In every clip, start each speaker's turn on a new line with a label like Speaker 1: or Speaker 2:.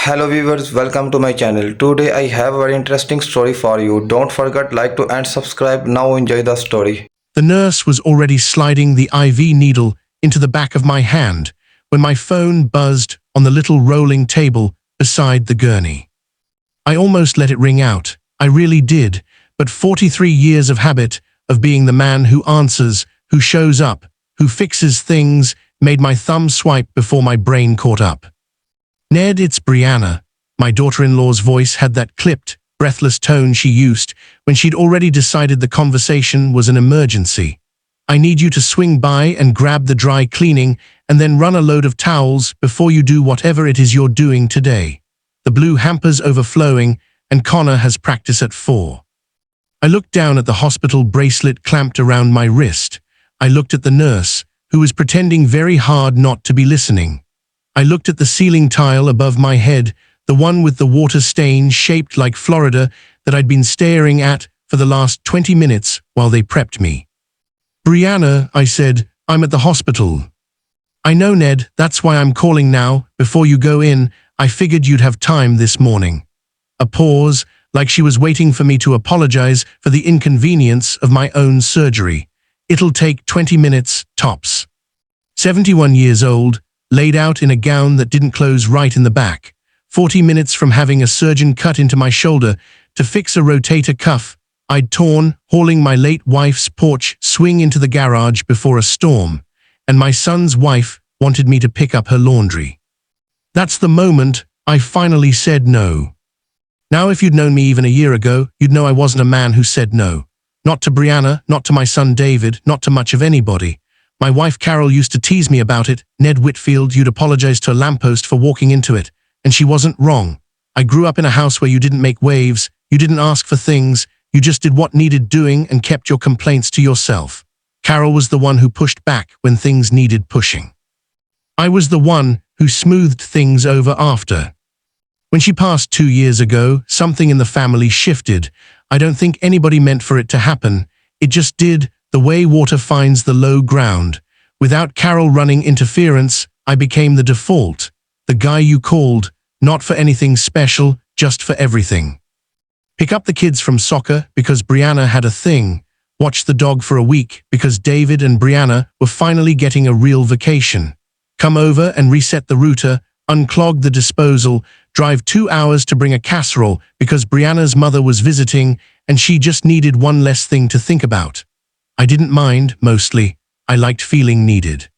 Speaker 1: Hello viewers, welcome to my channel. Today I have a very interesting story for you. Don't forget like to and subscribe. Now enjoy the story.
Speaker 2: The nurse was already sliding the IV needle into the back of my hand when my phone buzzed on the little rolling table beside the gurney. I almost let it ring out. I really did, but 43 years of habit of being the man who answers, who shows up, who fixes things made my thumb swipe before my brain caught up. "Ned, it's Brianna." My daughter-in-law's voice had that clipped, breathless tone she used when she'd already decided the conversation was an emergency. "I need you to swing by and grab the dry cleaning and then run a load of towels before you do whatever it is you're doing today. The blue hamper's overflowing and Connor has practice at 4. I looked down at the hospital bracelet clamped around my wrist. I looked at the nurse, who was pretending very hard not to be listening. I looked at the ceiling tile above my head, the one with the water stain shaped like Florida that I'd been staring at for the last 20 minutes while they prepped me. "Brianna," I said, "I'm at the hospital." "I know, Ned, that's why I'm calling now. Before you go in, I figured you'd have time this morning." A pause, like she was waiting for me to apologize for the inconvenience of my own surgery. "It'll take 20 minutes, tops." 71 years old, laid out in a gown that didn't close right in the back, 40 minutes from having a surgeon cut into my shoulder to fix a rotator cuff I'd torn, hauling my late wife's porch swing into the garage before a storm, and my son's wife wanted me to pick up her laundry. That's the moment I finally said no. Now, if you'd known me even a year ago, you'd know I wasn't a man who said no. Not to Brianna, not to my son David, not to much of anybody. My wife Carol used to tease me about it. "Ned Whitfield, you'd apologize to a lamppost for walking into it." And she wasn't wrong. I grew up in a house where you didn't make waves, you didn't ask for things, you just did what needed doing and kept your complaints to yourself. Carol was the one who pushed back when things needed pushing. I was the one who smoothed things over after. When she passed 2 years ago, something in the family shifted. I don't think anybody meant for it to happen. It just did. The way water finds the low ground. Without Carol running interference, I became the default, the guy you called, not for anything special, just for everything. Pick up the kids from soccer because Brianna had a thing. Watch the dog for a week because David and Brianna were finally getting a real vacation. Come over and reset the router, unclog the disposal, drive 2 hours to bring a casserole because Brianna's mother was visiting and she just needed one less thing to think about. I didn't mind, mostly. I liked feeling needed.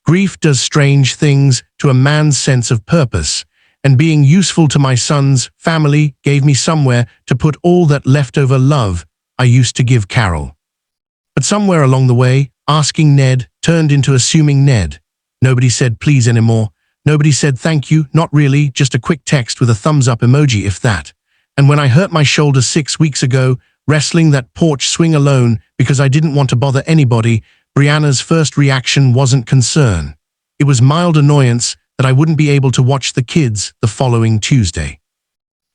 Speaker 2: Grief does strange things to a man's sense of purpose, and being useful to my son's family gave me somewhere to put all that leftover love I used to give Carol. But somewhere along the way, asking Ned turned into assuming Ned. Nobody said please anymore. Nobody said thank you, not really, just a quick text with a thumbs up emoji if that. And when I hurt my shoulder 6 weeks ago, wrestling that porch swing alone because I didn't want to bother anybody, Brianna's first reaction wasn't concern. It was mild annoyance that I wouldn't be able to watch the kids the following Tuesday.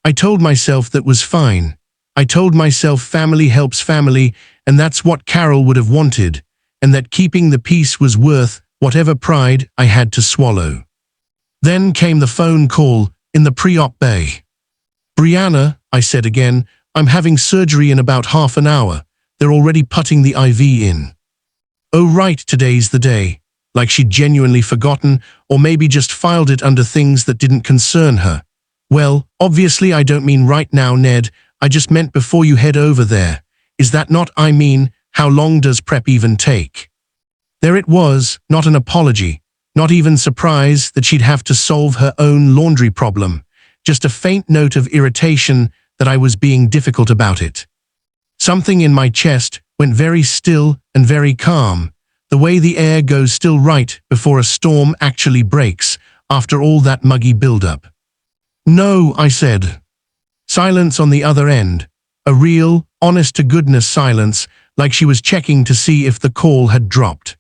Speaker 2: I told myself that was fine. I told myself family helps family, and that's what Carol would have wanted, and that keeping the peace was worth whatever pride I had to swallow. Then came the phone call in the pre-op bay. "Brianna," I said again, "I'm having surgery in about half an hour. They're already putting the IV in." "Oh right, today's the day." Like she'd genuinely forgotten, or maybe just filed it under things that didn't concern her. "Well, obviously I don't mean right now, Ned. I just meant before you head over there. Is that not, I mean, how long does prep even take?" There it was, not an apology, not even surprise that she'd have to solve her own laundry problem, just a faint note of irritation that I was being difficult about it. Something in my chest went very still and very calm, the way the air goes still right before a storm actually breaks after all that muggy buildup. "No," I said. Silence on the other end, a real, honest-to-goodness silence, like she was checking to see if the call had dropped.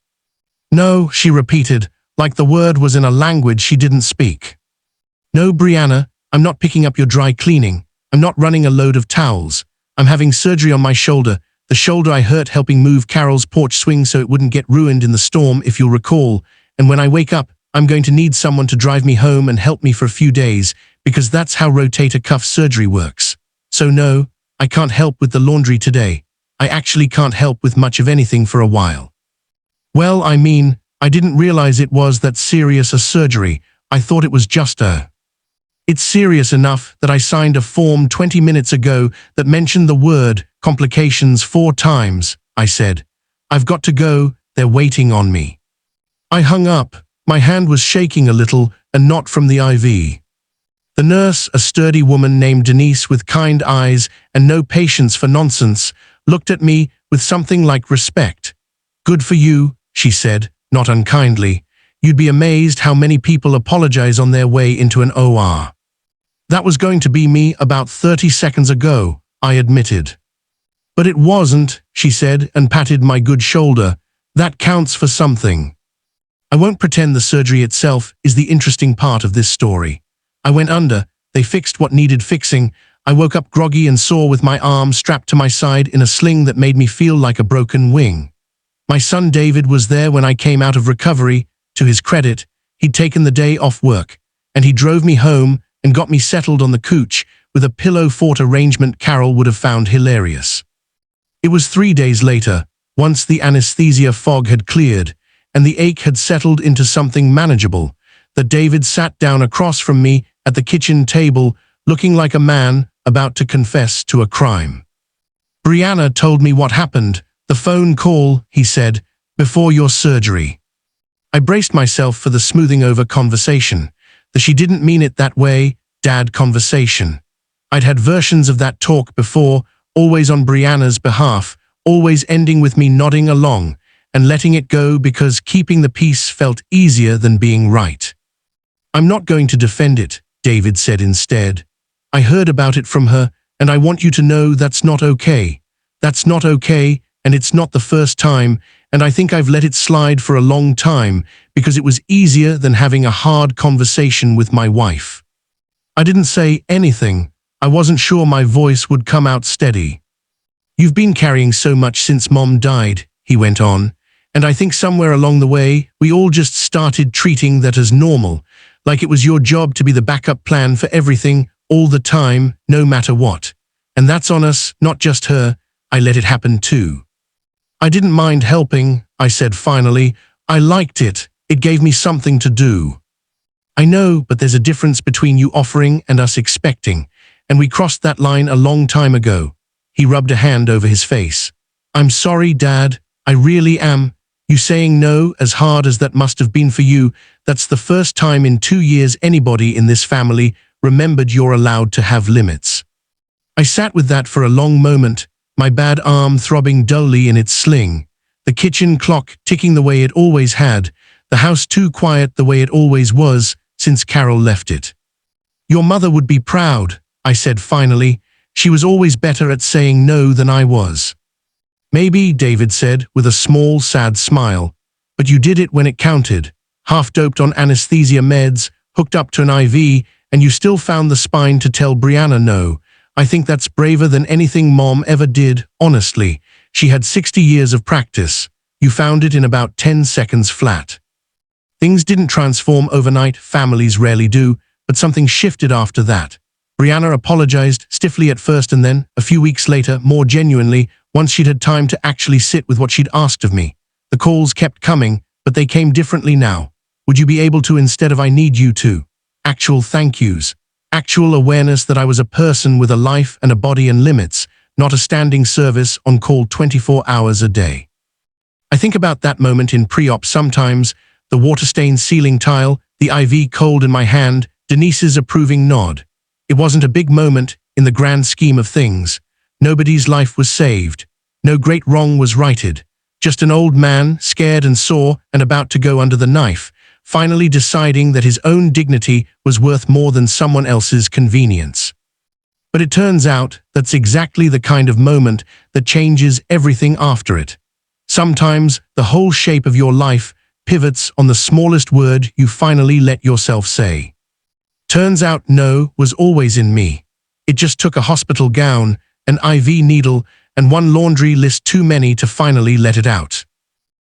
Speaker 2: "No," she repeated, like the word was in a language she didn't speak. "No, Brianna, I'm not picking up your dry cleaning. I'm not running a load of towels. I'm having surgery on my shoulder, the shoulder I hurt helping move Carol's porch swing so it wouldn't get ruined in the storm, if you'll recall. And when I wake up, I'm going to need someone to drive me home and help me for a few days, because that's how rotator cuff surgery works. So no, I can't help with the laundry today. I actually can't help with much of anything for a while. Well, I mean, I didn't realize it was that serious a surgery. I thought it was just a... It's serious enough that I signed a form 20 minutes ago that mentioned the word complications 4 times, I said. I've got to go, they're waiting on me. I hung up. My hand was shaking a little, and not from the IV. The nurse, a sturdy woman named Denise with kind eyes and no patience for nonsense, looked at me with something like respect. Good for you, she said, not unkindly. You'd be amazed how many people apologize on their way into an OR. That was going to be me about 30 seconds ago, I admitted. But it wasn't, she said, and patted my good shoulder. That counts for something. I won't pretend the surgery itself is the interesting part of this story. I went under, they fixed what needed fixing. I woke up groggy and sore with my arm strapped to my side in a sling that made me feel like a broken wing. My son David was there when I came out of recovery. To his credit, he'd taken the day off work, and he drove me home and got me settled on the couch with a pillow fort arrangement Carol would have found hilarious. It was 3 days later, once the anesthesia fog had cleared and the ache had settled into something manageable, that David sat down across from me at the kitchen table, looking like a man about to confess to a crime. Brianna told me what happened, the phone call, he said, before your surgery. I braced myself for the smoothing over conversation, the she didn't mean it that way, Dad conversation. I'd had versions of that talk before, always on Brianna's behalf, always ending with me nodding along and letting it go because keeping the peace felt easier than being right. I'm not going to defend it, David said instead. I heard about it from her, and I want you to know that's not okay. That's not okay, and it's not the first time, and I think I've let it slide for a long time because it was easier than having a hard conversation with my wife. I didn't say anything. I wasn't sure my voice would come out steady. You've been carrying so much since Mom died, he went on, and I think somewhere along the way, we all just started treating that as normal, like it was your job to be the backup plan for everything, all the time, no matter what. And that's on us, not just her. I let it happen too. I didn't mind helping, I said finally. I liked it. It gave me something to do. I know, but there's a difference between you offering and us expecting, and we crossed that line a long time ago. He rubbed a hand over his face. I'm sorry, Dad. I really am. You saying no, as hard as that must have been for you, that's the first time in 2 years anybody in this family remembered you're allowed to have limits. I sat with that for a long moment, my bad arm throbbing dully in its sling, the kitchen clock ticking the way it always had, the house too quiet the way it always was since Carol left it. Your mother would be proud, I said finally. She was always better at saying no than I was. Maybe, David said, with a small, sad smile, but you did it when it counted, half-doped on anesthesia meds, hooked up to an IV, and you still found the spine to tell Brianna no. I think that's braver than anything Mom ever did, honestly. She had 60 years of practice. You found it in about 10 seconds flat. Things didn't transform overnight, families rarely do, but something shifted after that. Brianna apologized, stiffly at first and then, a few weeks later, more genuinely, once she'd had time to actually sit with what she'd asked of me. The calls kept coming, but they came differently now. Would you be able to instead of I need you to? Actual thank yous. Actual awareness that I was a person with a life and a body and limits, not a standing service on call 24 hours a day. I think about that moment in pre-op sometimes, the water-stained ceiling tile, the IV cold in my hand, Denise's approving nod. It wasn't a big moment in the grand scheme of things. Nobody's life was saved. No great wrong was righted. Just an old man, scared and sore and about to go under the knife, finally deciding that his own dignity was worth more than someone else's convenience. But it turns out that's exactly the kind of moment that changes everything after it. Sometimes the whole shape of your life pivots on the smallest word you finally let yourself say. Turns out no was always in me. It just took a hospital gown, an IV needle, and one laundry list too many to finally let it out.